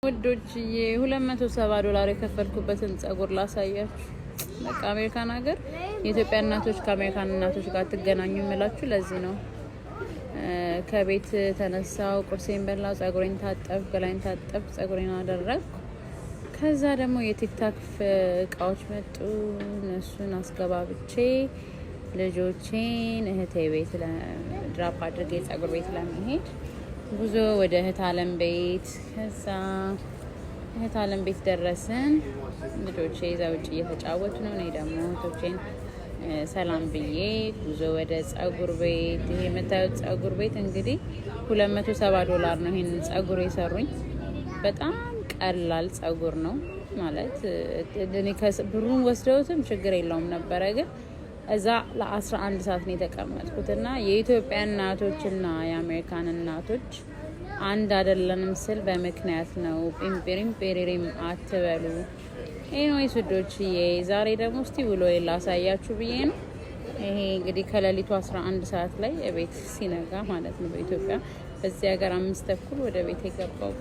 ወዶችዬ $270 የከፈልኩበትን ጸጉር ላሳያችሁ። በቃ አሜሪካን ሀገር የኢትዮጵያ እናቶች ከአሜሪካን እናቶች ጋር ትገናኙ እምላችሁ ለዚህ ነው። ከቤት ተነሳው፣ ቁርሴን በላው፣ ጸጉሬን ታጠብ፣ ገላይን ታጠብ፣ ጸጉሬን አደረግኩ። ከዛ ደግሞ የቲክታክ እቃዎች መጡ። እነሱን አስገባብቼ ልጆቼን እህቴ ቤት ድራፕ አድርጌ ጸጉር ቤት ለመሄድ ጉዞ ወደ እህት አለም ቤት። ከዛ እህት አለም ቤት ደረስን። ልጆቼ እዛ ውጭ እየተጫወቱ ነው። እኔ ደግሞ እህቶቼን ሰላም ብዬ ጉዞ ወደ ጸጉር ቤት። ይሄ የምታዩት ጸጉር ቤት እንግዲህ $270 ነው ይሄንን ጸጉር የሰሩኝ። በጣም ቀላል ጸጉር ነው ማለት እኔ ብሩን ወስደውትም ችግር የለውም ነበረ፣ ግን እዛ ለ11 ሰዓት ነው የተቀመጥኩት። እና የኢትዮጵያ እናቶችና የአሜሪካን እናቶች አንድ አይደለንም ስል በምክንያት ነው። ፒምፒሪም ፔሪሪም አትበሉ። ኤኒዌይስ ውዶችዬ ዛሬ ደግሞ እስቲ ውሎ ላሳያችሁ ብዬ ነው። ይሄ እንግዲህ ከሌሊቱ 11 ሰዓት ላይ ቤት ሲነጋ ማለት ነው በኢትዮጵያ። በዚህ ሀገር 5 ተኩል ወደ ቤት የገባው